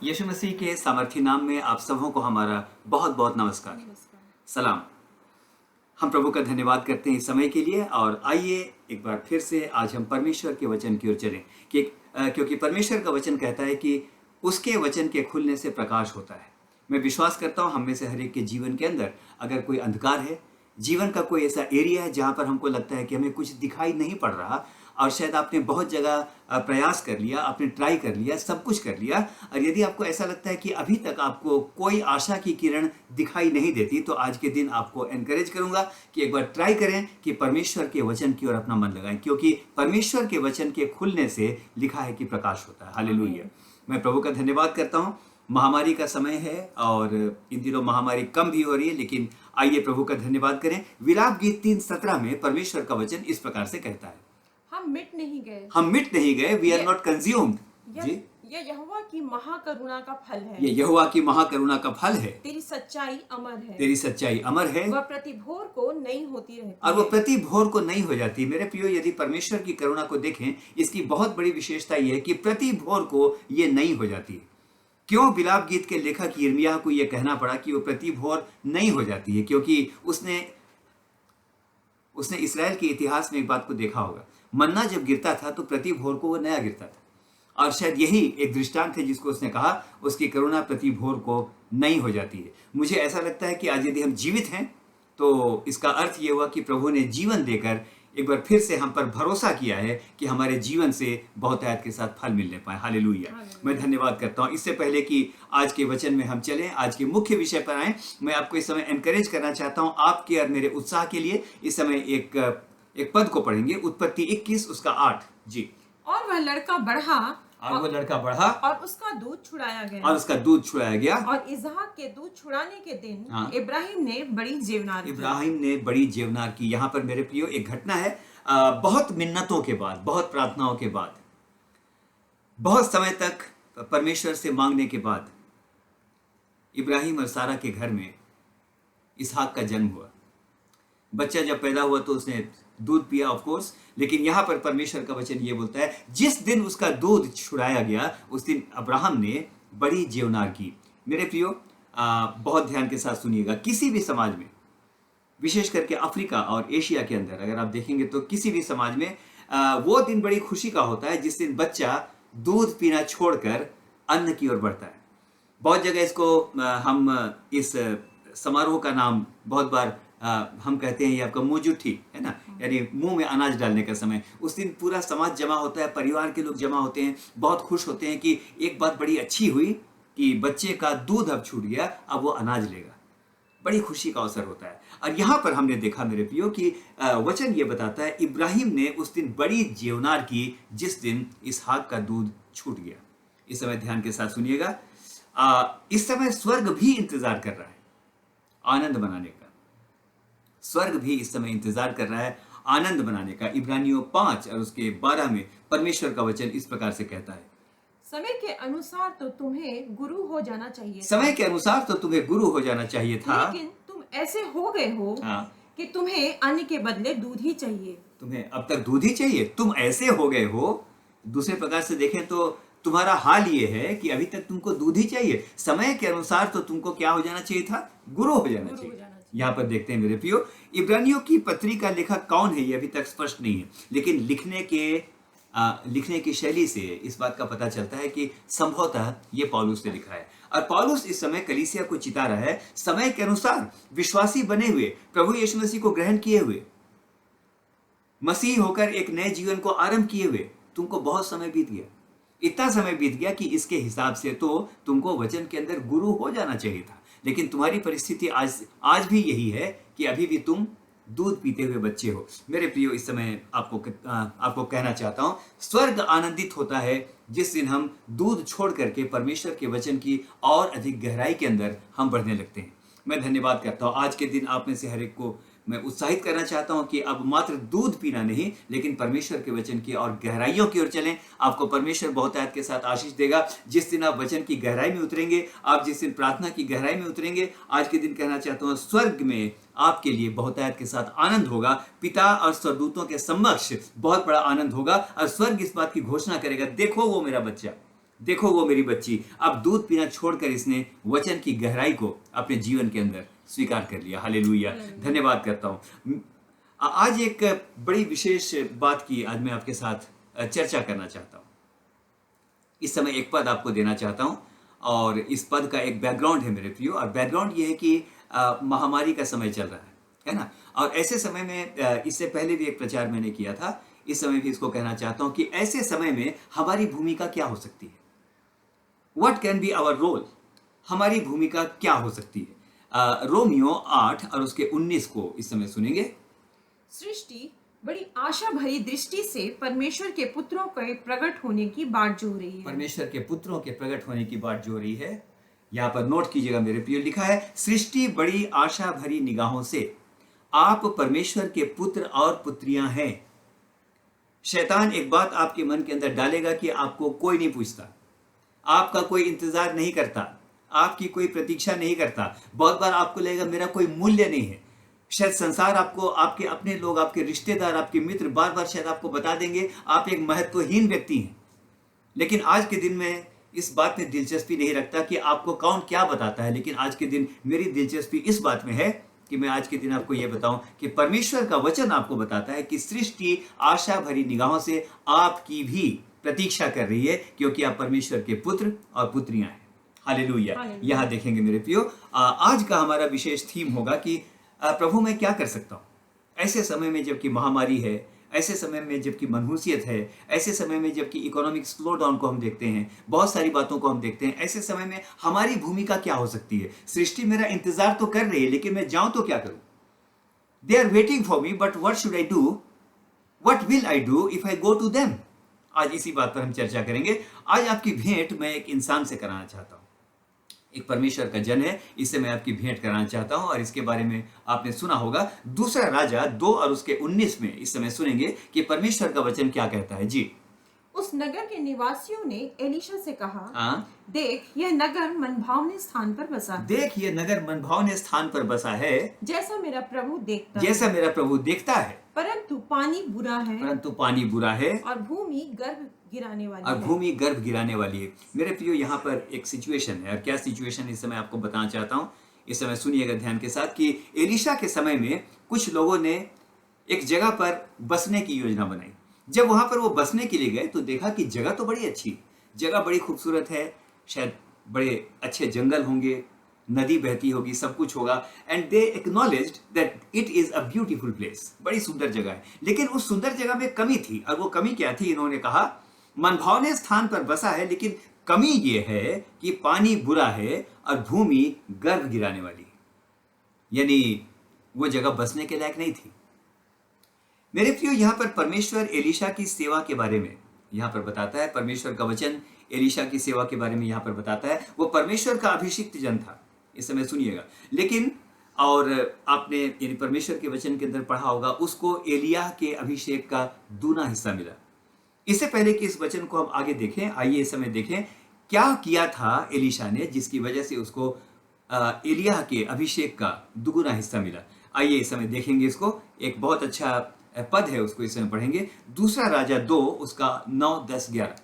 यीशु मसीह के सामर्थी नाम में आप सबों को हमारा बहुत बहुत नमस्कार। सलाम। हम प्रभु का धन्यवाद करते हैं इस समय के लिए और आइए एक बार फिर से आज हम परमेश्वर के वचन की ओर चलें क्योंकि परमेश्वर का वचन कहता है कि उसके वचन के खुलने से प्रकाश होता है। मैं विश्वास करता हूँ हम में से हर एक के जीवन के अंदर अगर कोई अंधकार है, जीवन का कोई ऐसा एरिया है जहाँ पर हमको लगता है कि हमें कुछ दिखाई नहीं पड़ रहा और शायद आपने बहुत जगह प्रयास कर लिया, आपने ट्राई कर लिया, सब कुछ कर लिया और यदि आपको ऐसा लगता है कि अभी तक आपको कोई आशा की किरण दिखाई नहीं देती तो आज के दिन आपको एनकरेज करूंगा कि एक बार ट्राई करें कि परमेश्वर के वचन की ओर अपना मन लगाएं, क्योंकि परमेश्वर के वचन के खुलने से लिखा है कि प्रकाश होता है। हालेलुया। मैं प्रभु का धन्यवाद करता हूँ। महामारी का समय है और इन दिनों महामारी कम भी हो रही है, लेकिन आइए प्रभु का धन्यवाद करें। विलाप गीत 3:17 में परमेश्वर का वचन इस प्रकार से कहता है, हम मिट नहीं गए, हम मिट नहीं गए, वी आर नॉट कंज्यूम्ड। जी, ये यहोवा की महाकरुणा का फल है। ये यहोवा की महाकरुणा का फल है। तेरी सच्चाई अमर है, तेरी सच्चाई अमर है, वह प्रति भोर को नई होती रहती और वो है। प्रति भोर को नहीं हो जाती। मेरे प्रियो, यदि परमेश्वर की करुणा को देखें, इसकी बहुत बड़ी विशेषता ये है कि प्रति भोर को ये नई हो जाती है। क्यों विलाप गीत के लेखक यिर्मयाह को यह कहना पड़ा कि वो प्रति भोर नहीं हो जाती है? क्योंकि उसने इस्राएल के इतिहास में एक बात को देखा होगा, मन्ना जब गिरता था तो प्रति भोर को वो नया गिरता था और शायद यही एक दृष्टांत है जिसको उसने कहा उसकी करुणा प्रति भोर को नई हो जाती है। मुझे ऐसा लगता है कि आज यदि हम जीवित हैं तो इसका अर्थ ये हुआ कि प्रभु ने जीवन देकर एक बार फिर से हम पर भरोसा किया है कि हमारे जीवन से बहुतायत के साथ फल मिलने पाए। हालेलुया। मैं धन्यवाद करता हूँ। इससे पहले कि आज के वचन में हम चलें, आज के मुख्य विषय पर आए, मैं आपको इस समय एनकरेज करना चाहता हूँ आपके और मेरे उत्साह के लिए। इस समय एक पद को पढ़ेंगे, उत्पत्ति 21 उसका 8। जी। और वह लड़का बढ़ा और वो लड़का बढ़ा और उसका दूध छुड़ाया गया, और उसका दूध छुड़ाया गया। और इसहाक के दूध छुड़ाने के दिन हाँ। इब्राहिम ने बड़ी जेवनार की। इब्राहिम ने बड़ी जेवनार की। यहाँ पर मेरे प्रियो एक घटना है, बहुत मिन्नतों के बाद, बहुत प्रार्थनाओं के बाद, बहुत समय तक परमेश्वर से मांगने के बाद इब्राहिम और सारा के घर में इसहाक का जन्म हुआ। बच्चा जब पैदा हुआ तो उसने दूध पिया, ऑफ कोर्स, लेकिन यहां पर परमेश्वर का वचन ये बोलता है जिस दिन उसका दूध छुड़ाया गया उस दिन अब्राहम ने बड़ी जेवनार की। मेरे प्रियो, बहुत ध्यान के साथ सुनिएगा। किसी भी समाज में, विशेष करके अफ्रीका और एशिया के अंदर अगर आप देखेंगे तो किसी भी समाज में वो दिन बड़ी खुशी का होता है जिस दिन बच्चा दूध पीना छोड़कर अन्न की ओर बढ़ता है। बहुत जगह इसको हम इस समारोह का नाम बहुत बार हम कहते हैं ये आपका मुंह जुठी है ना, यानी मुंह में अनाज डालने का समय। उस दिन पूरा समाज जमा होता है, परिवार के लोग जमा होते हैं, बहुत खुश होते हैं कि एक बात बड़ी अच्छी हुई कि बच्चे का दूध अब छूट गया, अब वो अनाज लेगा। बड़ी खुशी का अवसर होता है। और यहाँ पर हमने देखा मेरे प्रियो कि वचन ये बताता है इब्राहिम ने उस दिन बड़ी जेवनार की जिस दिन इसहाक का दूध छूट गया। इस समय ध्यान के साथ सुनिएगा। इस समय स्वर्ग भी इंतजार कर रहा है आनंद मनाने का। स्वर्ग भी इस समय इंतजार कर रहा है आनंद मनाने का। इब्रानियों 5 और उसके 12 में परमेश्वर का वचन इस प्रकार से कहता है, समय के अनुसार तो तुम्हें गुरु हो जाना चाहिए था। समय के अनुसार तो तुम्हें गुरु हो जाना चाहिए था, लेकिन तुम ऐसे हो गए हो हाँ, कि तुम्हें अन्न के बदले दूध ही चाहिए। तुम्हें अब तक दूध ही चाहिए। तुम ऐसे हो गए हो। दूसरे प्रकार से देखें तो तुम्हारा हाल ये है कि अभी तक तुमको दूध ही चाहिए। समय के अनुसार तो तुमको क्या हो जाना चाहिए था? गुरु हो जाना चाहिए। यहाँ पर देखते हैं मेरे प्रियो, इब्रानियों की पत्री का लेखक कौन है ये अभी तक स्पष्ट नहीं है, लेकिन लिखने की शैली से इस बात का पता चलता है कि संभवतः ये पौलुस ने लिखा है। और पौलुस इस समय कलीसिया को चिता रहा है, समय के अनुसार विश्वासी बने हुए, प्रभु यीशु मसीह को ग्रहण किए हुए, मसीह होकर एक नए जीवन को आरंभ किए हुए तुमको बहुत समय बीत गया। इतना समय बीत गया कि इसके हिसाब से तो तुमको वचन के अंदर गुरु हो जाना चाहिए था, लेकिन तुम्हारी परिस्थिति आज भी यही है कि अभी भी तुम दूध पीते हुए बच्चे हो। मेरे प्रियो, इस समय आपको कहना चाहता हूं, स्वर्ग आनंदित होता है जिस दिन हम दूध छोड़ करके परमेश्वर के वचन की और अधिक गहराई के अंदर हम बढ़ने लगते हैं। मैं धन्यवाद करता हूं। आज के दिन आप में से हर एक को मैं उत्साहित करना चाहता हूं कि अब मात्र दूध पीना नहीं, लेकिन परमेश्वर के वचन की और गहराइयों की ओर चलें। आपको परमेश्वर बहुतायत के साथ आशीष देगा जिस दिन आप वचन की गहराई में उतरेंगे, आप जिस दिन प्रार्थना की गहराई में उतरेंगे। आज के दिन कहना चाहता हूं, स्वर्ग में आपके लिए बहुतायत के साथ आनंद होगा। पिता और स्वर्गदूतों के समक्ष बहुत बड़ा आनंद होगा और स्वर्ग इस बात की घोषणा करेगा, देखो वो मेरा बच्चा, देखो वो मेरी बच्ची, अब दूध पीना छोड़कर इसने वचन की गहराई को अपने जीवन के अंदर स्वीकार कर लिया। हालेलुया, धन्यवाद करता हूँ। आज एक बड़ी विशेष बात की आज मैं आपके साथ चर्चा करना चाहता हूँ। इस समय एक पद आपको देना चाहता हूँ और इस पद का एक बैकग्राउंड है मेरे प्रियो, और बैकग्राउंड ये है कि महामारी का समय चल रहा है ना। और ऐसे समय में इससे पहले भी एक प्रचार मैंने किया था, इस समय भी इसको कहना चाहता हूँ कि ऐसे समय में हमारी भूमिका क्या हो सकती है। What can be our role, हमारी भूमिका क्या हो सकती है। रोमियो 8 और उसके 19 को इस समय सुनेंगे। सृष्टि बड़ी आशा भरी दृष्टि से परमेश्वर के पुत्रों के प्रकट होने की बाट जो रही है। परमेश्वर के पुत्रों के प्रकट होने की बात जो रही है, यहाँ पर नोट कीजिएगा मेरे प्रिय, लिखा है सृष्टि बड़ी आशा भरी निगाहों से आप परमेश्वर के पुत्र और पुत्रियां हैं। शैतान एक बात आपके मन के अंदर डालेगा कि आपको कोई नहीं पूछता, आपका कोई इंतजार नहीं करता, आपकी कोई प्रतीक्षा नहीं करता। बहुत बार आपको लगेगा मेरा कोई मूल्य नहीं है। शायद संसार आपको, आपके अपने लोग, आपके रिश्तेदार, आपके मित्र बार बार शायद आपको बता देंगे आप एक महत्वहीन व्यक्ति हैं। लेकिन आज के दिन में इस बात में दिलचस्पी नहीं रखता कि आपको कौन क्या बताता है। लेकिन आज के दिन मेरी दिलचस्पी इस बात में है कि मैं आज के दिन आपको यह बताऊं कि परमेश्वर का वचन आपको बताता है कि सृष्टि आशा भरी निगाहों से आपकी भी प्रतीक्षा कर रही है, क्योंकि आप परमेश्वर के पुत्र और पुत्रियां हैं। हालेलुया। यहां देखेंगे मेरे प्रियो, आज का हमारा विशेष थीम होगा कि प्रभु मैं क्या कर सकता हूं ऐसे समय में जबकि महामारी है, ऐसे समय में जबकि मनहूसियत है, ऐसे समय में जबकि इकोनॉमिक स्लो डाउन को हम देखते हैं, बहुत सारी बातों को हम देखते हैं। ऐसे समय में हमारी भूमिका क्या हो सकती है। सृष्टि मेरा इंतजार तो कर रही है, लेकिन मैं जाऊं तो क्या करूं। They are waiting for me, but what should I do, what will I do if I go to them. आज इसी बात पर हम चर्चा करेंगे। आज आपकी भेंट मैं एक इंसान से कराना चाहता हूं, एक परमेश्वर का जन है, इससे मैं आपकी भेंट कराना चाहता हूं। और इसके बारे में आपने सुना होगा, दूसरा राजा 2 और उसके 19 में इस समय सुनेंगे कि परमेश्वर का वचन क्या कहता है। जी। उस नगर के निवासियों ने एलीशा से कहा, हाँ, देख यह नगर मनभावने स्थान पर बसा है, देख ये नगर मनभावने स्थान पर बसा है, जैसा मेरा प्रभु देखता है। जैसा मेरा प्रभु देखता है, परंतु पानी बुरा है, परंतु पानी बुरा है और भूमि गर्भ गिराने वाली और है। भूमि गर्भ गिराने वाली है। मेरे प्रियो, यहाँ पर एक सिचुएशन है, और क्या सिचुएशन इस समय आपको बताना चाहता हूँ। इस समय सुनिएगा ध्यान के साथ कि एलीशा के समय में कुछ लोगों ने एक जगह पर बसने की योजना बनाई। जब वहां पर वो बसने के लिए गए तो देखा कि जगह तो बड़ी अच्छी, जगह बड़ी खूबसूरत है, शायद बड़े अच्छे जंगल होंगे, नदी बहती होगी, सब कुछ होगा। And they acknowledged that it is a beautiful place, बड़ी सुंदर जगह है। लेकिन उस सुंदर जगह में कमी थी, और वो कमी क्या थी। इन्होंने कहा मनभावने स्थान पर बसा है, लेकिन कमी ये है कि पानी बुरा है और भूमि गर्भ गिराने वाली है, यानी वो जगह बसने के लायक नहीं थी। मेरे प्रियो, यहां पर परमेश्वर एलीशा की सेवा के बारे में यहां पर बताता है। परमेश्वर का वचन एलीशा की सेवा के बारे में यहां पर बताता है। वो परमेश्वर का अभिषिक्त जन था, इस समय सुनिएगा। लेकिन और आपने यानी परमेश्वर के वचन के अंदर पढ़ा होगा, उसको एलिय्याह के अभिषेक का दूना हिस्सा मिला। इससे पहले कि इस वचन को हम आगे देखें, आइए इस समय देखें क्या किया था एलीशा ने, जिसकी वजह से उसको एलिय्याह के अभिषेक का दुगुना हिस्सा मिला। आइए इस समय देखेंगे इसको। एक बहुत अच्छा पद है, उसको इस समय पढ़ेंगे। दूसरा राजा 2 उसका 9, 10, 11।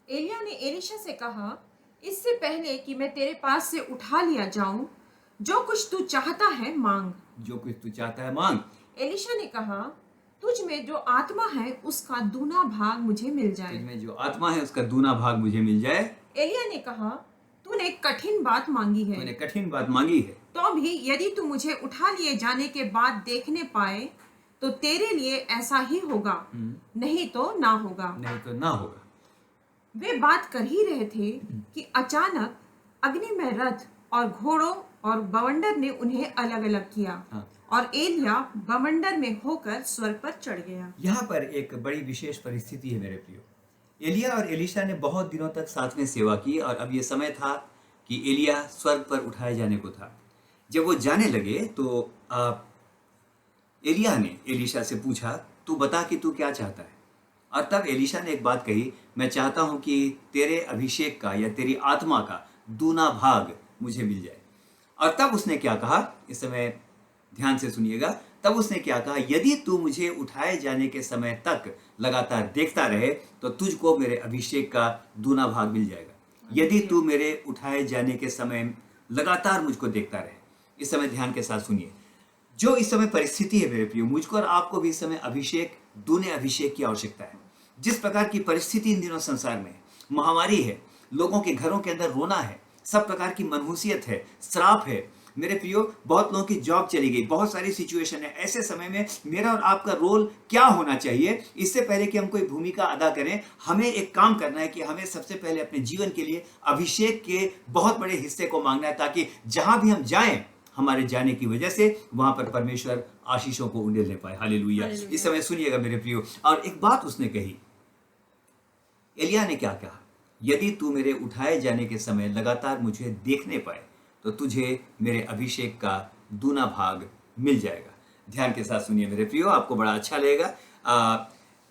एलिया ने एलीशा से कहा, इससे पहले कि मैं तेरे पास से उठा लिया जाऊं, जो कुछ तू चाहता है मांग। जो कुछ तू चाहता है मांग। एलीशा ने कहा, तुझ में जो आत्मा है उसका दूना भाग मुझे मिल जाए। तुझ में जो आत्मा है उसका दूना भाग मुझे मिल जाए। एलिया ने कहा, तूने कठिन बात मांगी है, तूने कठिन बात मांगी है, तो भी यदि तू मुझे उठा लिए जाने के बाद देखने पाए तो तेरे लिए ऐसा ही होगा, नहीं तो ना होगा। नहीं तो ना होगा। वे बात कर ही रहे थे कि अचानक अग्निमय रथ और घोड़ों और बवंडर ने उन्हें अलग अलग किया। हाँ। और एलिया बवंडर में होकर स्वर्ग पर चढ़ गया। यहाँ पर एक बड़ी विशेष परिस्थिति है मेरे प्रियो। एलिया और एलीशा ने बहुत दिनों तक साथ में सेवा की, और अब ये समय था कि एलिया स्वर्ग पर उठाए जाने को था। जब वो जाने लगे तो एलिया ने एलीशा से पूछा, तू बता कि तू क्या चाहता है। और तब एलीशा ने एक बात कही, मैं चाहता हूं कि तेरे अभिषेक का या तेरी आत्मा का दूना भाग मुझे मिल जाए। और तब उसने क्या कहा, इस समय ध्यान से सुनिएगा। तब उसने क्या कहा, यदि तू मुझे उठाए जाने के समय तक लगातार देखता रहे तो तुझको मेरे अभिषेक का दूना भाग मिल जाएगा। यदि तू मेरे उठाए जाने के समय लगातार मुझको देखता रहे। इस समय ध्यान के साथ सुनिए, जो इस समय परिस्थिति है मेरे प्रियो, मुझको और आपको भी इस समय अभिषेक, दूने अभिषेक की आवश्यकता है। जिस प्रकार की परिस्थिति इन दिनों संसार में, महामारी है, लोगों के घरों के अंदर रोना है, सब प्रकार की मनहूसियत है, श्राप है मेरे प्रियो, बहुत लोगों की जॉब चली गई, बहुत सारी सिचुएशन है। ऐसे समय में मेरा और आपका रोल क्या होना चाहिए? इससे पहले कि हम कोई भूमिका अदा करें, हमें एक काम करना है कि हमें सबसे पहले अपने जीवन के लिए अभिषेक के बहुत बड़े हिस्से को मांगना है, ताकि जहां भी हम जाएं, हमारे जाने की वजह से वहां पर परमेश्वर आशीषों को उंडेलने पाए। हालेलुया। इस समय सुनिएगा मेरे प्रियो, और एक बात उसने कही, एलिया ने क्या कहा, यदि तू मेरे उठाए जाने के समय लगातार मुझे देखने पाए तो तुझे मेरे अभिषेक का दूना भाग मिल जाएगा। ध्यान के साथ सुनिए मेरे प्रियो, आपको बड़ा अच्छा लगेगा।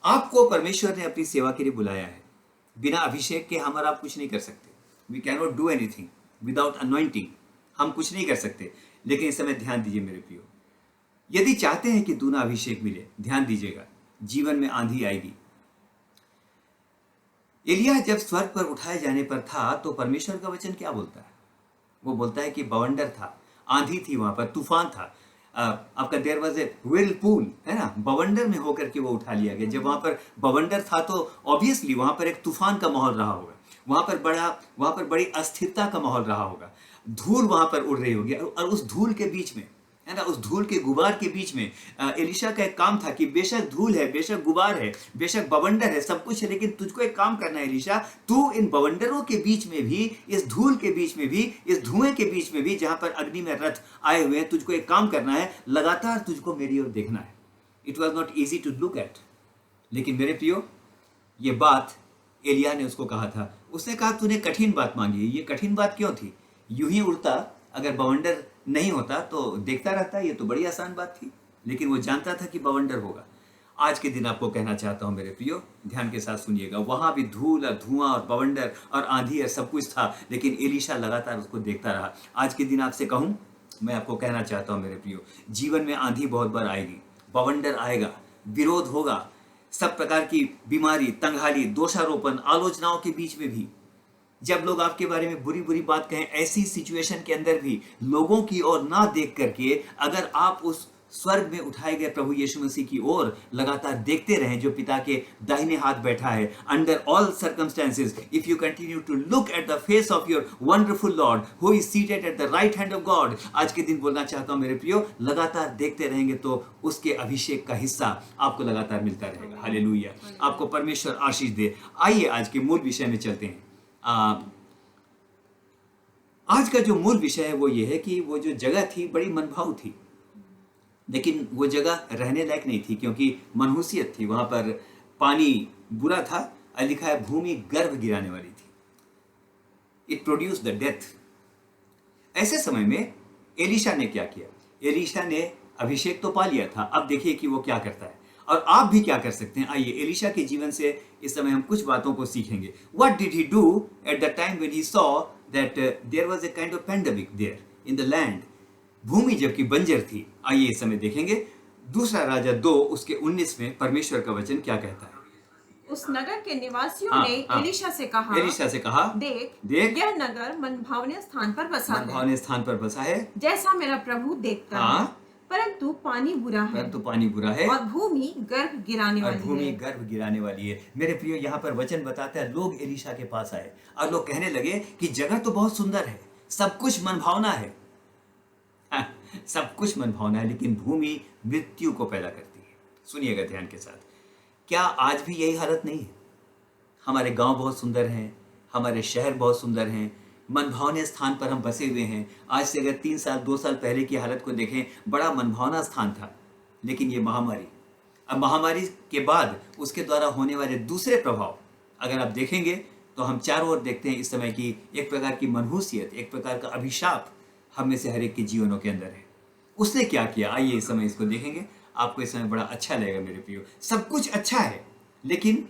आपको परमेश्वर ने अपनी सेवा के लिए बुलाया है। बिना अभिषेक के हम और आप कुछ नहीं कर सकते। We can not do anything without anointing. हम कुछ नहीं कर सकते। लेकिन इस समय ध्यान दीजिए मेरे प्रियो, यदि चाहते हैं कि दूना अभिषेक मिले, ध्यान दीजिएगा, जीवन में आंधी आएगी। एलिया जब स्वर्ग पर उठाए जाने पर था तो परमेश्वर का वचन क्या बोलता है? वो बोलता है कि बवंडर था, आंधी थी, वहां पर तूफान था। आपका देयर वाज ए व्हिरलपूल, है ना, बवंडर में होकर के वो उठा लिया गया। जब वहां पर बवंडर था तो ऑब्वियसली वहां पर एक तूफान का माहौल रहा होगा, वहां पर बड़ी अस्थिरता का माहौल रहा होगा, धूल वहां पर उड़ रही होगी, और उस धूल के बीच में, है ना, उस धूल के गुबार के बीच में एलिशा का एक काम था कि बेशक धूल है, बेशक गुबार है, बेशक बवंडर है, सब कुछ है, लेकिन तुझको एक काम करना है एलिशा, तू इन बवंडरों के बीच में भी, इस धूल के बीच में भी, इस धुएं के बीच में भी, जहां पर अग्नि में रथ आए हुए हैं, तुझको एक काम करना है, लगातार तुझको मेरी ओर देखना है। It was not easy to look at, लेकिन मेरे प्रियो, ये बात एलिया ने उसको कहा था। उसने कहा तूने कठिन बात मांगी। ये कठिन बात क्यों थी? यूं ही उड़ता, अगर बवंडर नहीं होता तो देखता रहता, ये तो बड़ी आसान बात थी, लेकिन वो जानता था कि बवंडर होगा। आज के दिन आपको कहना चाहता हूं मेरे प्रियो, ध्यान के साथ सुनिएगा, वहां भी धूल और धुआं और बवंडर और आंधी और सब कुछ था, लेकिन एलिशा लगातार उसको देखता रहा। आज के दिन आपसे कहूं, मैं आपको कहना चाहता हूं मेरे प्रियो, जीवन में आंधी बहुत बार आएगी, बवंडर आएगा, विरोध होगा, सब प्रकार की बीमारी, तंगहाली, दोषारोपण, आलोचनाओं के बीच में भी, जब लोग आपके बारे में बुरी बुरी बात कहें, ऐसी सिचुएशन के अंदर भी लोगों की ओर ना देख करके अगर आप उस स्वर्ग में उठाए गए प्रभु यीशु मसीह की ओर लगातार देखते रहें, जो पिता के दाहिने हाथ बैठा है, under all circumstances, if you continue to look at the face of your wonderful Lord who is seated at the right hand of God, आज के दिन बोलना चाहता हूं मेरे प्रियो, लगातार देखते रहेंगे तो उसके अभिषेक का हिस्सा आपको लगातार मिलता रहेगा। हालेलुया, आपको परमेश्वर आशीष दे। आइए आज के मूल विषय में चलते हैं। आज का जो मूल विषय है वो ये है कि वो जो जगह थी बड़ी मनभाऊ थी, लेकिन वो जगह रहने लायक नहीं थी, क्योंकि मनहूसियत थी, वहां पर पानी बुरा था, और लिखा है भूमि गर्भ गिराने वाली थी। It produce the death. ऐसे समय में एलिशा ने क्या किया? एलिशा ने अभिषेक तो पा लिया था, अब देखिए कि वो क्या करता है, और आप भी क्या कर सकते हैं। आइए एलिशा के जीवन से इस समय हम कुछ बातों को सीखेंगे। What did he do at the time when he saw that there was a kind of pandemic there in the land? भूमि जबकि बंजर थी। आइए इस समय देखेंगे दूसरा राजा 2 उसके 19 में परमेश्वर का वचन क्या कहता है। उस नगर के निवासियों ने एलिशा से कहा, देख यह नगर मनभावने स्थान पर बसा है। मनभावने स्थान पर बसा है, जैसा मेरा प्रभु देखता है, परंतु पानी बुरा है, और भूमि गर्भ गिराने वाली है। मेरे प्रियो, यहाँ पर वचन बताता है, लोग एलिशा के पास आए और लोग कहने लगे कि जगह तो बहुत सुंदर है, सब कुछ मनभावना है, सब कुछ मनभावना है, लेकिन भूमि मृत्यु को पैदा करती है। सुनिएगा ध्यान के साथ, क्या आज भी यही हालत नहीं है? हमारे गांव बहुत सुंदर हैं, हमारे शहर बहुत सुंदर हैं, मनभावने स्थान पर हम बसे हुए हैं। आज से अगर 3 साल 2 साल पहले की हालत को देखें, बड़ा मनभावना स्थान था, लेकिन ये महामारी, अब महामारी के बाद उसके द्वारा होने वाले दूसरे प्रभाव अगर आप देखेंगे तो हम चारों ओर देखते हैं इस समय की एक प्रकार की मनहूसियत, एक प्रकार का अभिशाप हम में से हर एक के जीवनों के अंदर है। उसने क्या किया? आइए इस समय इसको देखेंगे, आपको इस समय बड़ा अच्छा लगेगा मेरे प्रियो। सब कुछ अच्छा है, लेकिन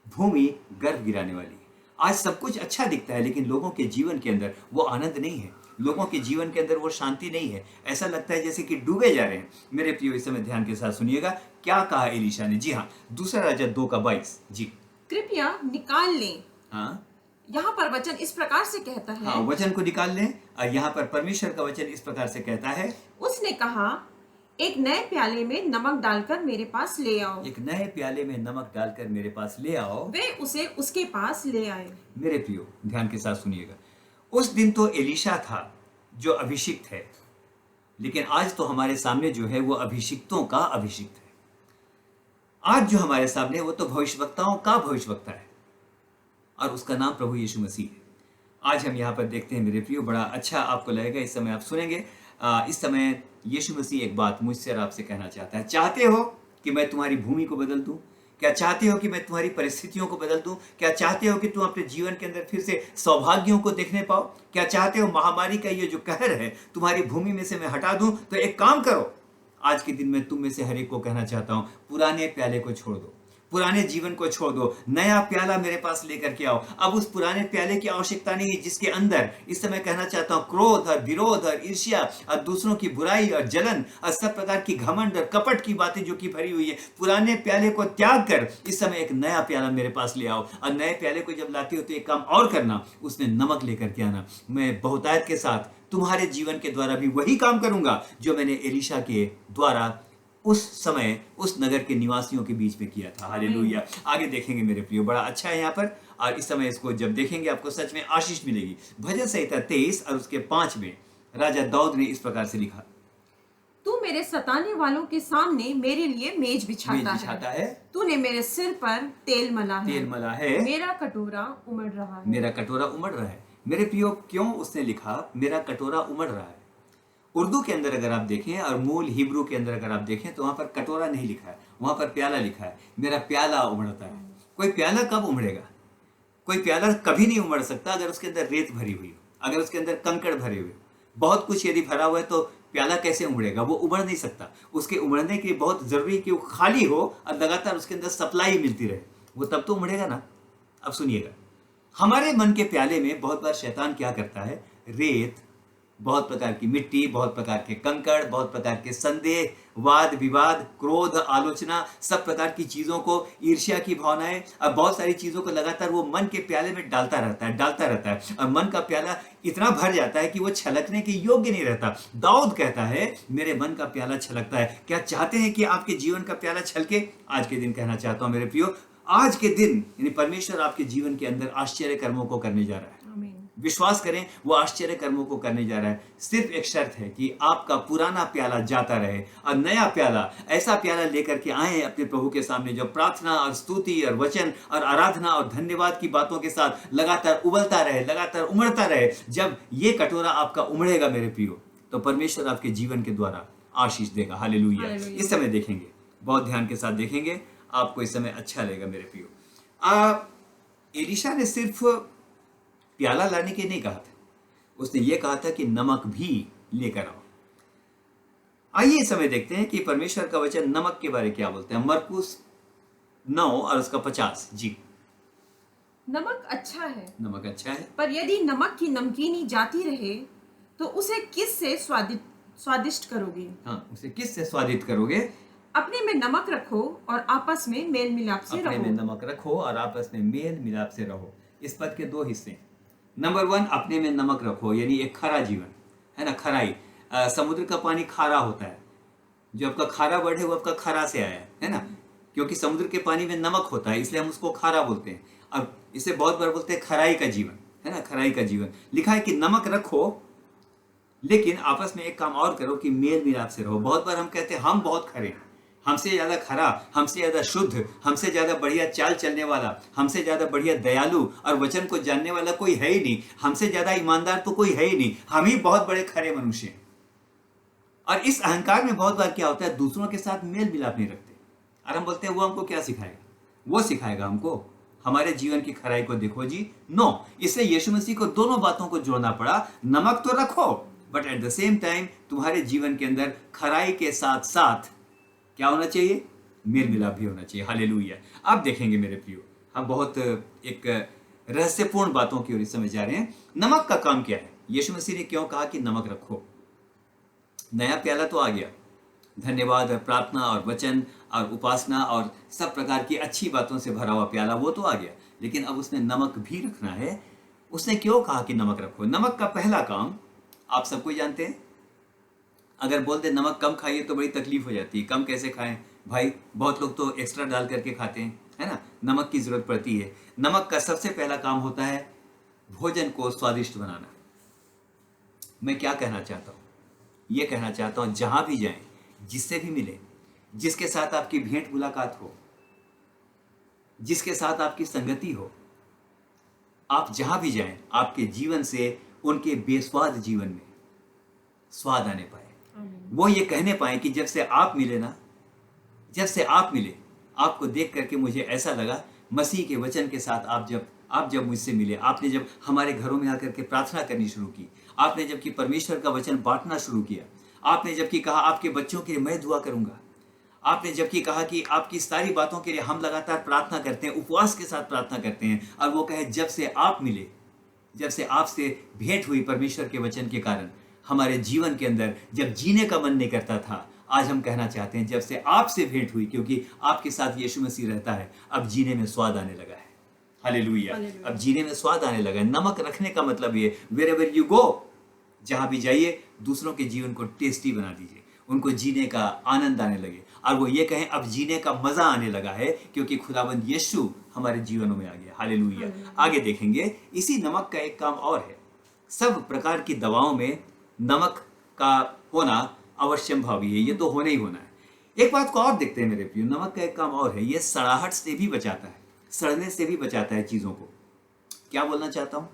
भूमि गर्भ गिराने वाली। आज सब कुछ अच्छा दिखता है, लेकिन लोगों के जीवन के अंदर वो आनंद नहीं है, लोगों के जीवन के अंदर वो शांति नहीं है। ऐसा लगता है जैसे कि डूबे जा रहे हैं। मेरे प्रियो, इस समय ध्यान के साथ सुनिएगा क्या कहा एलीशा ने। जी हाँ, दूसरा राजा 2:22। जी, कृपया निकाल लें। हाँ, यहाँ पर वचन इस प्रकार से कहता है। हाँ, वचन को निकाल लें। और यहाँ पर परमेश्वर का वचन इस प्रकार से कहता है, उसने कहा, एक नए प्याले में नमक डालकर मेरे पास ले आओ। एक नए प्याले में नमक डालकर मेरे पास ले आओ। वे उसे उसके पास ले आए। मेरे प्रियो, ध्यान के साथ सुनिएगा। उस दिन तो एलीशा था जो अभिषिक्त है, लेकिन आज तो हमारे सामने जो है वो अभिषिक्तों का अभिषिक्त है। आज जो हमारे सामने वो तो भविष्यवक्ताओं का भविष्यवक्ता है, और उसका नाम प्रभु यीशु मसीह है। आज हम यहाँ पर देखते हैं मेरे प्रियो, बड़ा अच्छा आपको लगेगा इस समय आप सुनेंगे। इस समय यीशु मसीह एक बात मुझसे और आपसे कहना चाहता है। चाहते हो कि मैं तुम्हारी भूमि को बदल दूं? क्या चाहते हो कि मैं तुम्हारी परिस्थितियों को बदल दूं? क्या चाहते हो कि तुम अपने जीवन के अंदर फिर से सौभाग्यों को देखने पाओ? क्या चाहते हो महामारी का ये जो कहर है तुम्हारी भूमि में से मैं हटा दूं? तो एक काम करो, आज के दिन मैं तुम में से हर एक को कहना चाहता हूं, पुराने प्याले को छोड़ दो, पुराने जीवन को छोड़ दो, नया प्याला मेरे पास लेकर के आओ। अब उस पुराने प्याले की आवश्यकता नहीं है जिसके अंदर, इस समय कहना चाहता हूं, क्रोध और विरोध और ईर्ष्या और दूसरों की बुराई और जलन और सब प्रकार की घमंड और कपट की बातें जो कि भरी हुई है। पुराने प्याले को त्याग कर इस समय एक नया प्याला मेरे पास ले आओ। और नए प्याले को जब लाते हो तो एक काम और करना, उसमें नमक लेकर के आना। मैं बहुतायत के साथ तुम्हारे जीवन के द्वारा भी वही काम करूंगा जो मैंने एलीशा के द्वारा उस समय उस नगर के निवासियों के बीच में किया था। हालेलुया। आगे देखेंगे मेरे प्रियो, बड़ा अच्छा है यहाँ पर, और इस समय इसको जब देखेंगे आपको सच में आशीष मिलेगी। भजन संहिता 23 और उसके 5 में राजा दाऊद ने इस प्रकार से लिखा, तू मेरे सताने वालों के सामने मेरे लिए मेज बिछाता है। तूने मेरे सिर पर तेल मला है। मेरा कटोरा उमड़ रहा है। मेरा कटोरा उमड़ रहा है। मेरे प्रियो, क्यों उसने लिखा मेरा कटोरा उमड़ रहा है? उर्दू के अंदर अगर आप देखें और मूल हिब्रू के अंदर अगर आप देखें तो वहां पर कटोरा नहीं लिखा है, वहां पर प्याला लिखा है। मेरा प्याला उमड़ता है। कोई प्याला कब उमड़ेगा? कोई प्याला कभी नहीं उमड़ सकता अगर उसके अंदर रेत भरी हुई हो, अगर उसके अंदर कंकड़ भरे हुए, बहुत कुछ यदि भरा हुआ है तो प्याला कैसे उमड़ेगा? वो उमड़ नहीं सकता। उसके उमड़ने के लिए बहुत जरूरी कि वो खाली हो और लगातार उसके अंदर सप्लाई मिलती रहे, वो तब तो उमड़ेगा ना। अब सुनिएगा, हमारे मन के प्याले में बहुत बार शैतान क्या करता है, रेत, बहुत प्रकार की मिट्टी, बहुत प्रकार के कंकड़, बहुत प्रकार के संदेह, वाद विवाद, क्रोध, आलोचना, सब प्रकार की चीजों को, ईर्ष्या की भावनाएं और बहुत सारी चीजों को लगातार वो मन के प्याले में डालता रहता है और मन का प्याला इतना भर जाता है कि वो छलकने के योग्य नहीं रहता। दाऊद कहता है मेरे मन का प्याला छलकता है। क्या चाहते हैं कि आपके जीवन का प्याला छलके? आज के दिन कहना चाहता हूं मेरे प्रियो, आज के दिन यानी परमेश्वर आपके जीवन के अंदर आश्चर्य कर्मों को करने जा रहा है। विश्वास करें, वो आश्चर्य कर्मों को करने जा रहा है। सिर्फ एक शर्त है कि आपका पुराना प्याला जाता रहे और नया प्याला, ऐसा प्याला लेकर के आए अपने प्रभु के सामने जो प्रार्थना और स्तुति और वचन और आराधना और धन्यवाद की बातों के साथ लगातार उबलता रहे, लगातार उमड़ता रहे। जब ये कटोरा आपका उमड़ेगा मेरे प्रियो, तो परमेश्वर आपके जीवन के द्वारा आशीष देगा। हालेलुया। इस समय देखेंगे, बहुत ध्यान के साथ देखेंगे, आपको इस समय अच्छा लगेगा मेरे प्रियो। एलीशा ने सिर्फ प्याला लाने के नहीं कहा था, उसने ये कहा था कि नमक भी लेकर आओ। आइए इस समय देखते हैं कि परमेश्वर का वचन नमक के बारे क्या बोलते हैं। मरकुस 9 और उसका 50। जी, नमक अच्छा है, नमक अच्छा है, पर यदि नमक की नमकीनी जाती रहे तो उसे किस से स्वादिष्ट करोगे? हाँ, उसे किस से स्वादिष्ट करोगे? अपने में नमक रखो और आपस में मेल मिलाप से रहो। अपने में नमक रखो और आपस में मेल मिलाप से रहो। इस पद के 2 हिस्से। नंबर 1, अपने में नमक रखो, यानी एक खरा जीवन है ना, खराई। समुद्र का पानी खारा होता है, जो आपका खारा वर्ड है वो आपका खरा से आया है ना, क्योंकि समुद्र के पानी में नमक होता है इसलिए हम उसको खारा बोलते हैं। अब इसे बहुत बार बोलते हैं खराई का जीवन, है ना, खराई का जीवन। लिखा है कि नमक रखो, लेकिन आपस में एक काम और करो कि मेल मिलाप से रहो। बहुत बार हम कहते हैं हम बहुत खरे हैं, हमसे ज्यादा खरा, हमसे ज्यादा शुद्ध, हमसे ज्यादा बढ़िया चाल चलने वाला, हमसे ज्यादा बढ़िया दयालु और वचन को जानने वाला कोई है ही नहीं, हमसे ज्यादा ईमानदार तो कोई है ही नहीं, हम ही बहुत बड़े खरे मनुष्य हैं। और इस अहंकार में बहुत बार क्या होता है, दूसरों के साथ मेल मिलाप नहीं रखते और हम बोलते हैं वो हमको क्या सिखाएगा, वो सिखाएगा हमको हमारे जीवन की खराई को देखो जी। नो, इसलिए यीशु मसीह को दोनों बातों को जोड़ना पड़ा। नमक तो रखो, but at the same time तुम्हारे जीवन के अंदर खराई के साथ साथ क्या होना चाहिए, मेल मिलाप भी होना चाहिए। हालेलुया। आप देखेंगे मेरे प्रियो, हम बहुत एक रहस्यपूर्ण बातों की ओर इस समय जा रहे हैं। नमक का काम क्या है? यीशु मसीह ने क्यों कहा कि नमक रखो? नया प्याला तो आ गया, धन्यवाद और प्रार्थना और वचन और उपासना और सब प्रकार की अच्छी बातों से भरा हुआ प्याला, वो तो आ गया, लेकिन अब उसने नमक भी रखना है। उसने क्यों कहा कि नमक रखो? नमक का पहला काम आप सबको जानते हैं। अगर बोल दे नमक कम खाइए तो बड़ी तकलीफ हो जाती है। कम कैसे खाएं भाई? बहुत लोग तो एक्स्ट्रा डाल करके खाते हैं, है ना। नमक की जरूरत पड़ती है। नमक का सबसे पहला काम होता है भोजन को स्वादिष्ट बनाना। मैं क्या कहना चाहता हूं? ये कहना चाहता हूं, जहां भी जाएं, जिससे भी मिले, जिसके साथ आपकी भेंट मुलाकात हो, जिसके साथ आपकी संगति हो, आप जहां भी जाएं, आपके जीवन से उनके बेस्वाद जीवन में स्वाद आने पाए। वो ये कहने पाए कि जब से आप मिले ना, जब से आप मिले, आपको देख करके मुझे ऐसा लगा मसीह के वचन के साथ आप जब मुझसे मिले, आपने जब हमारे घरों में आकर के प्रार्थना करनी शुरू की, आपने जब कि परमेश्वर का वचन बांटना शुरू किया, आपने जब कि कहा आपके बच्चों के लिए मैं दुआ करूंगा, आपने जब कि कहा कि आपकी सारी बातों के लिए हम लगातार प्रार्थना करते हैं, उपवास के साथ प्रार्थना करते हैं, और वो कहे जब से आप मिले, जब से आपसे भेंट हुई परमेश्वर के वचन के कारण, हमारे जीवन के अंदर जब जीने का मन नहीं करता था, आज हम कहना चाहते हैं जब से आपसे भेंट हुई, क्योंकि आपके साथ यीशु मसीह रहता है, अब जीने में स्वाद आने लगा है। हालेलुया। अब जीने में स्वाद आने लगा है। नमक रखने का मतलब ये, वेरेवर यू गो, जहां भी जाइए दूसरों के जीवन को टेस्टी बना दीजिए, उनको जीने का आनंद आने लगे, और वो ये कहें अब जीने का मजा आने लगा है, क्योंकि खुदाबंद यीशु हमारे जीवनों में आ गया। हालेलुया। आगे देखेंगे, इसी नमक का एक काम और है। सब प्रकार की दवाओं में नमक का होना अवश्यंभावी है, ये तो होना ही होना है। एक बात को और देखते हैं मेरे प्रियो, नमक का एक काम और है, ये सड़ाहट से भी बचाता है, सड़ने से भी बचाता है चीजों को। क्या बोलना चाहता हूं?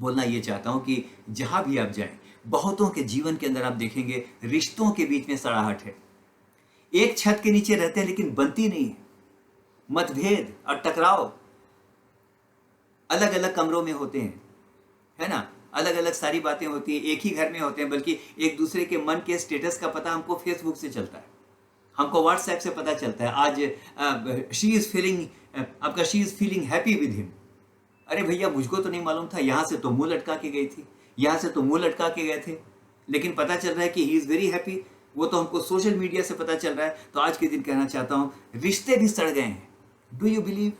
बोलना ये चाहता हूं कि जहां भी आप जाएं, बहुतों के जीवन के अंदर आप देखेंगे रिश्तों के बीच में सड़ाहट है। एक छत के नीचे रहते हैं लेकिन बनती नहीं है, मतभेद और टकराव अलग अलग कमरों में होते हैं, है ना, अलग अलग सारी बातें होती हैं, एक ही घर में होते हैं, बल्कि एक दूसरे के मन के स्टेटस का पता हमको फेसबुक से चलता है, हमको व्हाट्सएप से पता चलता है। आज she is feeling happy with him. अरे भैया, मुझको तो नहीं मालूम था, यहां से तो मुंह लटका के गई थी, यहां से तो मुंह लटका के गए थे, लेकिन पता चल रहा है कि ही इज वेरी हैप्पी। वो तो हमको सोशल मीडिया से पता चल रहा है। तो आज के दिन कहना चाहता हूं, रिश्ते भी सड़ गए हैं। Do you believe?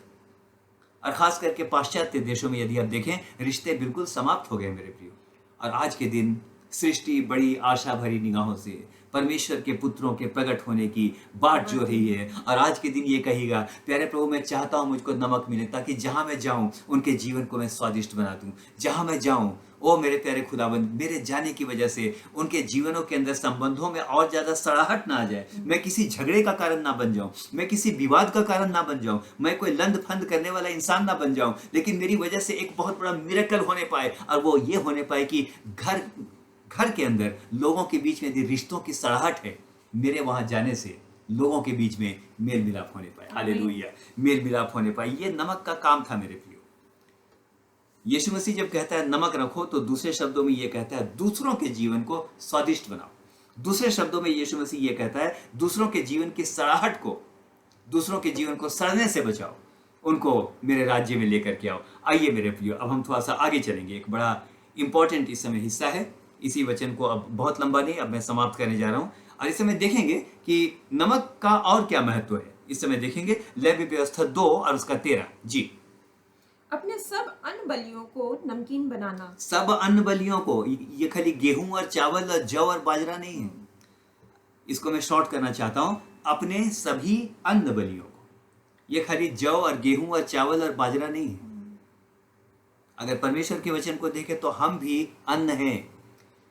और खास करके पाश्चात्य देशों में यदि आप देखें, रिश्ते बिल्कुल समाप्त हो गए मेरे प्रियो। और आज के दिन सृष्टि बड़ी आशा भरी निगाहों से परमेश्वर के पुत्रों के प्रकट होने की बाट जो रही है, और आज के दिन ये कहेगा, प्यारे प्रभु मैं चाहता हूं मुझको नमक मिले, ताकि जहां मैं जाऊं उनके जीवन को मैं स्वादिष्ट बना दूं। जहां मैं जाऊं, ओ मेरे प्यारे खुदाबंद, मेरे जाने की वजह से उनके जीवनों के अंदर संबंधों में और ज्यादा सड़ाहट ना आ जाए, मैं किसी झगड़े का कारण ना बन जाऊं, मैं किसी विवाद का कारण ना बन जाऊं, मैं कोई लंद फंद करने वाला इंसान ना बन जाऊं, लेकिन मेरी वजह से एक बहुत बड़ा मिरेकल होने पाए, और वो ये होने पाए कि घर के अंदर लोगों के बीच में यदि रिश्तों की सड़ाहट है, मेरे वहां जाने से लोगों के बीच में मेल मिलाप होने पाए। हालेलुया। मेल मिलाप होने पाए। ये नमक का काम था मेरे प्रियो। यीशु मसीह जब कहता है नमक रखो, तो दूसरे शब्दों में ये कहता है दूसरों के जीवन को स्वादिष्ट बनाओ। दूसरे शब्दों में यीशु मसीह ये कहता है दूसरों के जीवन की सड़ाहट को, दूसरों के जीवन को सड़ने से बचाओ, उनको मेरे राज्य में लेकर के आओ। आइए मेरे प्रियो, अब हम थोड़ा सा आगे चलेंगे। एक बड़ा इंपॉर्टेंट इस समय हिस्सा है। इसी वचन को अब बहुत लंबा नहीं, अब मैं समाप्त करने जा रहा हूं। और इस समय देखेंगे कि नमक का और क्या महत्व है। इस समय देखेंगे लेवी व्यवस्था 2 और उसका 13। जी, अपने सब अन्न बलियों को नमकीन बनाना। सब अन्न बलियों को, ये खाली गेहूं और चावल और जौ और बाजरा नहीं है। इसको मैं शॉर्ट करना चाहता हूं, अपने सभी अन्न बलियों को। ये खाली जौ और गेहूं और चावल और बाजरा नहीं है। अगर परमेश्वर के वचन को देखें तो हम भी अन्न हैं।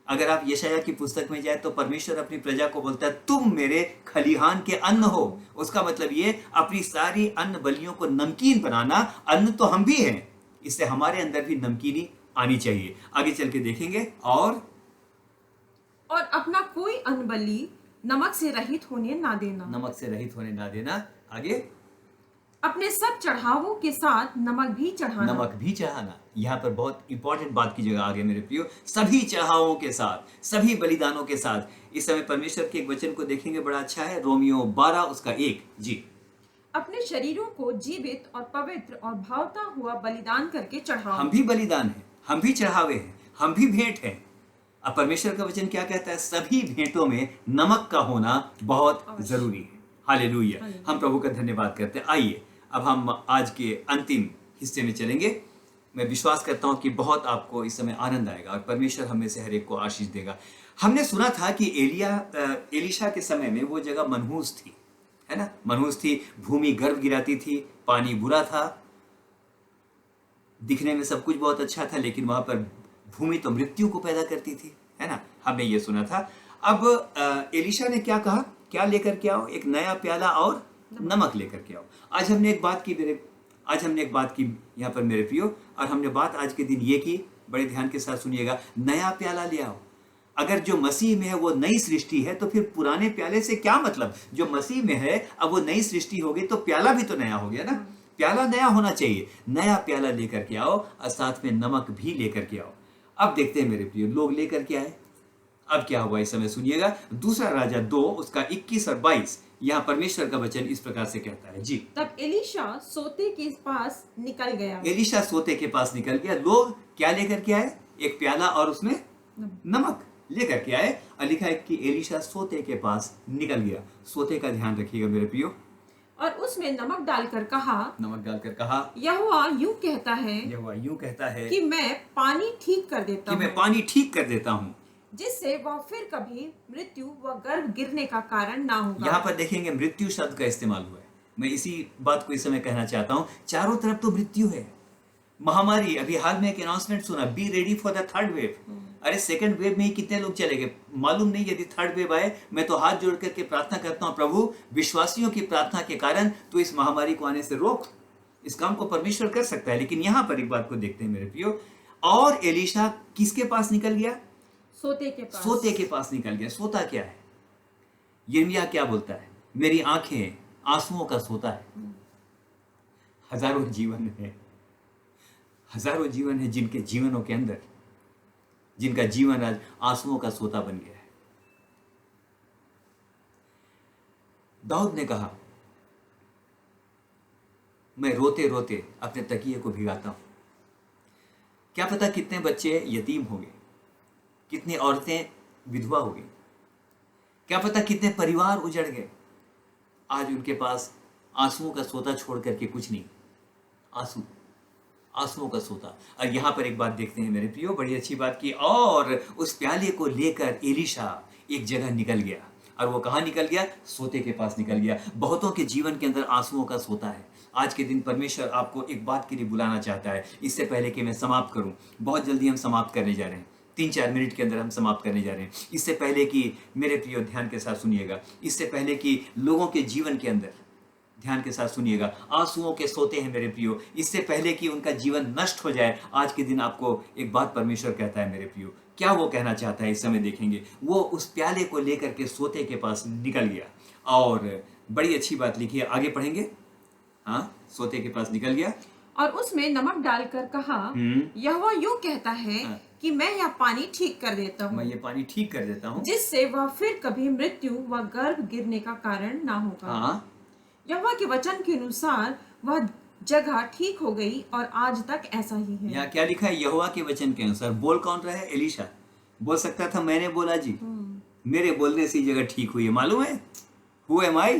अगर आप यशायाह की पुस्तक में जाए तो परमेश्वर अपनी प्रजा को बोलता है तुम मेरे खलिहान के अन्न हो। उसका मतलब ये, अपनी सारी अन्न बलियों को नमकीन बनाना। अन्न तो हम भी हैं, इससे हमारे अंदर भी नमकीनी आनी चाहिए। आगे चल के देखेंगे। और अपना कोई अन्न बलि नमक से रहित होने ना देना। नमक से रहित होने ना देना। आगे, अपने सब चढ़ावों के साथ नमक भी चढ़ाना। नमक भी चढ़ाना। यहाँ पर बहुत इंपॉर्टेंट बात की जगह आ गई मेरे प्रियो। सभी चढ़ावों के साथ, सभी बलिदानों के साथ। इस समय परमेश्वर के एक वचन को देखेंगे, बड़ा अच्छा है, रोमियो 12 उसका 1। जी, अपने शरीरों को जीवित और पवित्र और भावता हुआ बलिदान करके चढ़ाओ। हम भी बलिदान हैं, हम भी चढ़ावे हैं, हम भी भेंट हैं। अब परमेश्वर का वचन क्या कहता है? सभी भेंटों में नमक का होना बहुत जरूरी है। हालेलुया, हम प्रभु का धन्यवाद करते हैं। आइए अब हम आज के अंतिम हिस्से में चलेंगे। मैं विश्वास करता हूं कि बहुत आपको इस समय आनंद आएगा और परमेश्वर हमें से हर एक को आशीष देगा। हमने सुना था कि एलीशा के समय में वो जगह मनहूस थी, है ना, मनहूस थी, भूमि गर्भ गिराती थी, पानी बुरा था, दिखने में सब कुछ बहुत अच्छा था, लेकिन वहां पर भूमि तो मृत्यु को पैदा करती थी, है ना, हमने ये सुना था। अब एलीशा ने क्या कहा? क्या लेकर के आओ? एक नया प्याला और नमक लेकर के आओ। आज हमने एक बात की यहाँ पर मेरे प्रियो, और हमने बात आज के दिन ये की, बड़े ध्यान के साथ सुनिएगा, नया प्याला ले आओ। अगर जो मसीह में है वो नई सृष्टि है, तो फिर पुराने प्याले से क्या मतलब? जो मसीह में है अब वो नई सृष्टि हो गई, तो प्याला भी तो नया हो गया ना। प्याला नया होना चाहिए। नया प्याला लेकर के आओ और साथ में नमक भी लेकर के आओ। अब देखते हैं मेरे प्रिय, लोग लेकर के आए। अब क्या हुआ इस समय सुनिएगा। दूसरा राजा 2 उसका 21 और 22, यहाँ परमेश्वर का वचन इस प्रकार से कहता है जी। तब एलीशा सोते के पास निकल गया। एलीशा सोते के पास निकल गया। लोग क्या लेकर के आए? एक प्याला और उसमें नमक लेकर के आए, और लिखा है कि एलीशा सोते के पास निकल गया। सोते का ध्यान रखिएगा मेरे प्रियो। और उसमें नमक डालकर कहा, यहोवा यूं कहता है कि मैं पानी ठीक कर देता हूं, जिससे वह फिर कभी मृत्यु व गर्भ गिरने का कारण ना होगा। यहाँ पर देखेंगे मृत्यु शब्द का इस्तेमाल हुआ है। मैं इसी बात को इस समय कहना चाहता हूँ। चारों तरफ तो मृत्यु है, महामारी। अभी हाल में एक अनाउंसमेंट सुना, be ready for the third wave. अरे सेकंड वेव में ही कितने लोग चले गए मालूम नहीं। यदि थर्ड वेव आए, मैं तो हाथ जोड़ करके प्रार्थना करता हूँ, प्रभु विश्वासियों की प्रार्थना के कारण तो इस महामारी को आने से रोक। इस काम को परमेश्वर कर सकता है। लेकिन यहाँ पर एक बात को देखते हैं मेरे प्रियो। और एलीशा किसके पास निकल गया? सोते के पास निकल गया। सोता क्या है? यिर्मयाह क्या बोलता है? मेरी आंखें आंसुओं का सोता है। हजारों जीवन है जिनके जीवनों के अंदर, जिनका जीवन आज आंसुओं का सोता बन गया है। दाऊद ने कहा, मैं रोते रोते अपने तकिए को भिगाता हूं। क्या पता कितने बच्चे यतीम हो गए, कितनी औरतें विधवा हो गई, क्या पता कितने परिवार उजड़ गए। आज उनके पास आंसुओं का सोता छोड़ करके कुछ नहीं, आंसुओं का सोता। और यहां पर एक बात देखते हैं मेरे प्रियो, बड़ी अच्छी बात की। और उस प्याले को लेकर एलीशा एक जगह निकल गया। और वो कहां निकल गया? सोते के पास निकल गया। बहुतों के जीवन के अंदर आंसुओं का सोता है। आज के दिन परमेश्वर आपको एक बात के लिए बुलाना चाहता है। इससे पहले कि मैं समाप्त करूं, बहुत जल्दी हम समाप्त करने जा रहे हैं, 3-4 मिनट के अंदर हम समाप्त करने जा रहे हैं। इससे पहले कि मेरे प्रियो ध्यान के साथ सुनिएगा, इससे पहले कि लोगों के जीवन के अंदर, ध्यान के साथ सुनिएगा, आंसुओं के सोते हैं मेरे प्रियो, इससे पहले कि उनका जीवन नष्ट हो जाए, आज के दिन आपको एक बात परमेश्वर कहता है मेरे प्रियो। क्या वो कहना चाहता है इस समय देखेंगे। वो उस प्याले को लेकर के सोते के पास निकल गया। और बड़ी अच्छी बात लिखी है, आगे पढ़ेंगे। हाँ, सोते के पास निकल गया और उसमें नमक डालकर कहा, यहोवा यूं कहता है कि मैं यह पानी ठीक कर देता हूँ, जिससे वह फिर कभी मृत्यु व गर्भ गिरने का कारण ना होगा। यहोवा के वचन के अनुसार वह जगह ठीक हो गई और आज तक ऐसा ही है। यहाँ क्या लिखा है? यहोवा के वचन के अनुसार। बोल कौन रहा है? एलीशा। बोल सकता था मैंने बोला जी, मेरे बोलने से जगह ठीक हुई है। मालूम है, Who am I?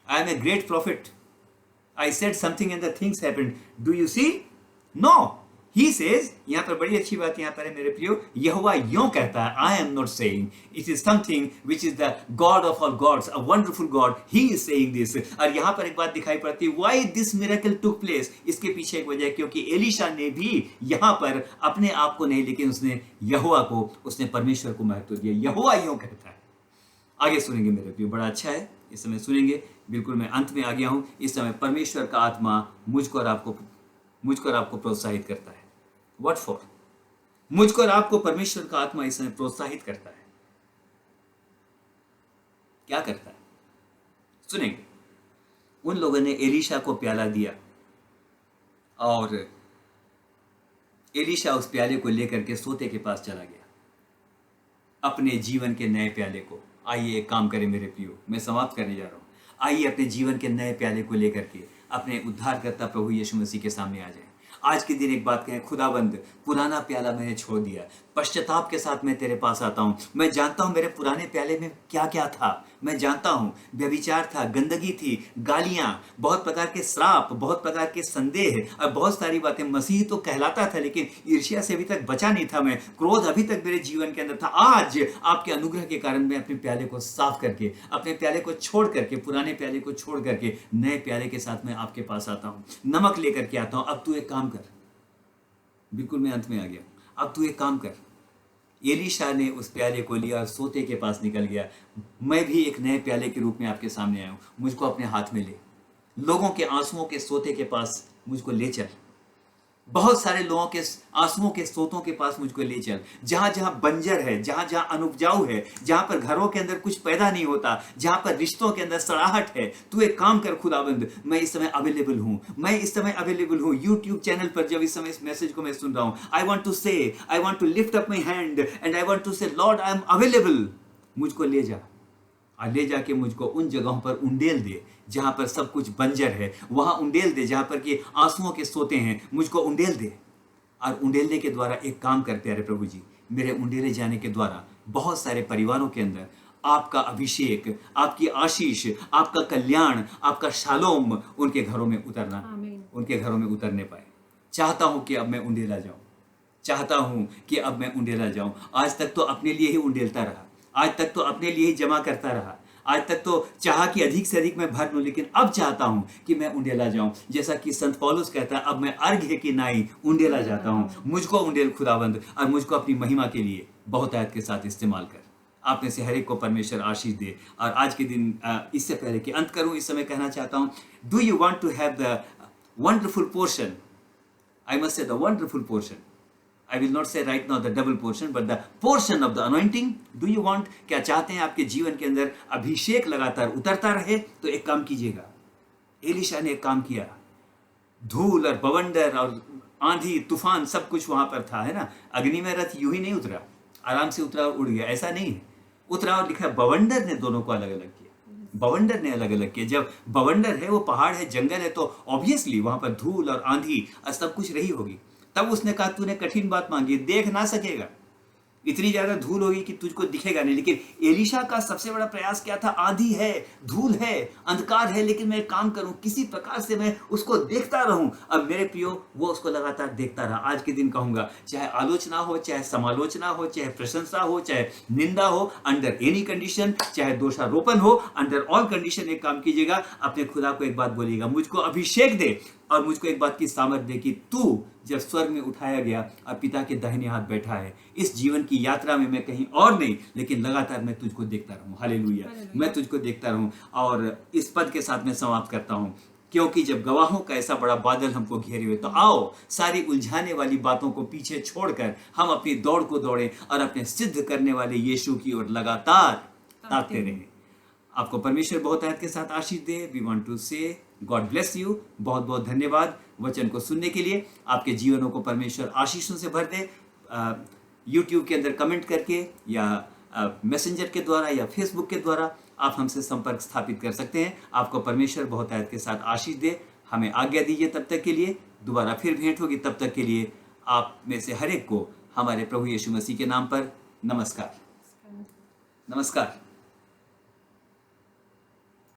I am a great prophet. I said something and the things happened. Do you see? No. He says, यहाँ पर बड़ी अच्छी बात यहाँ पर है मेरे प्रियो, यहोवा यूं कहता है, I am not saying. It is something which is the God of all gods, a wonderful God. He is saying this. और यहाँ पर एक बात दिखाई पड़ती है, why this miracle took place? इसके पीछे एक वजह है, क्योंकि एलीशा ने भी यहाँ पर अपने आप को नहीं, लेकिन उसने यहोवा को, उसने परमेश्वर को महत्व दिया। यहोवा यूं कहता है। आगे सुनेंगे मेरे प्रियो, बड़ा अच्छा है, इस समय सुनेंगे। बिल्कुल मैं अंत में आ गया हूं। इस समय परमेश्वर का आत्मा मुझको और आपको प्रोत्साहित करता है। What for? मुझको और आपको परमेश्वर का आत्मा इस समय प्रोत्साहित करता है। क्या करता है सुनेंगे। उन लोगों ने एलीशा को प्याला दिया और एलीशा उस प्याले को लेकर के सोते के पास चला गया, अपने जीवन के नए प्याले को। आइए एक काम करें मेरे प्रियो, मैं समाप्त करने जा रहा हूं। आइए अपने जीवन के नए प्याले को लेकर के अपने उद्धारकर्ता प्रभु यीशु मसीह के सामने आ जाएं। आज के दिन एक बात कहें, खुदाबंद पुराना प्याला मैंने छोड़ दिया, पश्चाताप के साथ मैं तेरे पास आता हूँ। मैं जानता हूँ मेरे पुराने प्याले में क्या क्या था। मैं जानता हूँ व्यभिचार था, गंदगी थी, गालियाँ, बहुत प्रकार के श्राप, बहुत प्रकार के संदेह और बहुत सारी बातें। मसीह तो कहलाता था लेकिन ईर्ष्या से अभी तक बचा नहीं था मैं, क्रोध अभी तक मेरे जीवन के अंदर था। आज आपके अनुग्रह के कारण मैं अपने प्याले को साफ करके, अपने प्याले को छोड़ करके, पुराने प्याले को छोड़ करके नए प्याले के साथ मैं आपके पास आता हूँ, नमक लेकर के आता हूँ। अब तू एक काम कर, बिल्कुल मैं अंत में आ गया, अब तू एक काम कर। एलीशा ने उस प्याले को लिया और सोते के पास निकल गया। मैं भी एक नए प्याले के रूप में आपके सामने आया हूं, मुझको अपने हाथ में ले, लोगों के आंसुओं के सोते के पास मुझको ले चल, बहुत सारे लोगों के आंसुओं के सोतों के पास मुझको ले चल। जहां जहां बंजर है, जहां जहां अनुपजाऊ है, जहां पर घरों के अंदर कुछ पैदा नहीं होता, जहां पर रिश्तों के अंदर सड़ाहट है, तू एक काम कर खुदाबंद, मैं इस समय अवेलेबल हूं, मैं इस समय अवेलेबल हूं। यूट्यूब चैनल पर जब इस समय इस मैसेज को मैं सुन रहा हूं, I want to lift up my hand and I want to say Lord I am available. मुझको ले जा और ले जाके मुझको उन जगहों पर उंडेल दे जहां पर सब कुछ बंजर है, वहां उंडेल दे जहां पर कि आंसुओं के सोते हैं, मुझको उंडेल दे। और उंडेलने के द्वारा एक काम करते हैं प्रभु जी, मेरे उंडेले जाने के द्वारा बहुत सारे परिवारों के अंदर आपका अभिषेक, आपकी आशीष, आपका कल्याण, आपका शालोम उनके घरों में उतरना, उनके घरों में उतरने पाए। चाहता हूं कि अब मैं उंडेला जाऊं, चाहता हूं कि अब मैं उंडेला जाऊं। आज तक तो अपने लिए ही उंडेलता रहा, आज तक तो अपने लिए ही जमा करता रहा, आज तक तो चाहा कि अधिक से अधिक मैं भर लूं, लेकिन अब चाहता हूं कि मैं उंडेला जाऊं। जैसा कि संत पौलुस कहता है, अब मैं अर्घ्य की नाई उंडेला जाता हूं। मुझको उंडेल खुदाबंद और मुझको अपनी महिमा के लिए बहुतायत के साथ इस्तेमाल कर। आप में से हर एक को परमेश्वर आशीष दे। और आज के दिन इससे पहले कि अंत करूं, इस समय कहना चाहता हूं, do you want to have the wonderful portion? I must say the wonderful portion. I will not say right now the double portion, but the portion of the anointing. Do you want? क्या चाहते हैं आपके जीवन के अंदर अभिषेक लगातार उतरता रहे? तो एक काम कीजिएगा। एलीशा ने एक काम किया, धूल और बवंडर और आंधी तूफान सब कुछ वहां पर था, है ना। अग्नि में रथ यूं ही नहीं उतरा, आराम से उतरा और उड़ गया, ऐसा नहीं है। उतरा और लिखा बवंडर ने दोनों को अलग अलग किया, बवंडर ने अलग अलग किया। जब बवंडर है, वो पहाड़ है, जंगल है, तो ऑब्वियसली वहां पर धूल और आंधी और सब कुछ रही होगी। तब उसने कहा, तूने कठिन बात मांगी, देख ना सकेगा, इतनी ज्यादा धूल होगी कि तुझको दिखेगा नहीं। लेकिन एलीशा का सबसे बड़ा प्रयास क्या था? आंधी है, धूल है, अंधकार है, लेकिन मैं काम करूं, किसी प्रकार से मैं उसको देखता रहूं। अब मेरे प्रियो, वो उसको लगातार देखता रहा। आज के दिन कहूंगा, चाहे आलोचना हो, चाहे समालोचना हो, चाहे प्रशंसा हो, चाहे निंदा हो, अंडर एनी कंडीशन, चाहे दोषारोपण हो, अंडर ऑल कंडीशन एक काम कीजिएगा, अपने खुदा को एक बात बोलिएगा, मुझको अभिषेक दे और मुझको एक बात की सामर्थ दे कि तू जब स्वर्ग में उठाया गया और पिता के दाहिने हाथ बैठा है, इस जीवन की यात्रा में मैं कहीं और नहीं, लेकिन लगातार मैं तुझको देखता रहूं। हालेलुया, मैं तुझको देखता रहूं। और इस पद के साथ मैं समाप्त करता हूं, क्योंकि जब गवाहों का ऐसा बड़ा बादल हमको घेरे हुए, तो आओ सारी उलझाने वाली बातों को पीछे छोड़कर हम अपनी दौड़ को दौड़े और अपने सिद्ध करने वाले यीशु की ओर लगातार ताकते रहें। आपको परमेश्वर बहुत आयत के साथ आशीष दे। वी वांट टू से गॉड ब्लेस यू। बहुत बहुत धन्यवाद वचन को सुनने के लिए। आपके जीवनों को परमेश्वर आशीषों से भर दे। यूट्यूब के अंदर कमेंट करके या मैसेंजर के द्वारा या फेसबुक के द्वारा आप हमसे संपर्क स्थापित कर सकते हैं। आपको परमेश्वर बहुत आयत के साथ आशीष दे। हमें आज्ञा दीजिए तब तक के लिए। दोबारा फिर भेंट होगी, तब तक के लिए आप में से हर एक को हमारे प्रभु यीशु मसीह के नाम पर नमस्कार। नमस्कार।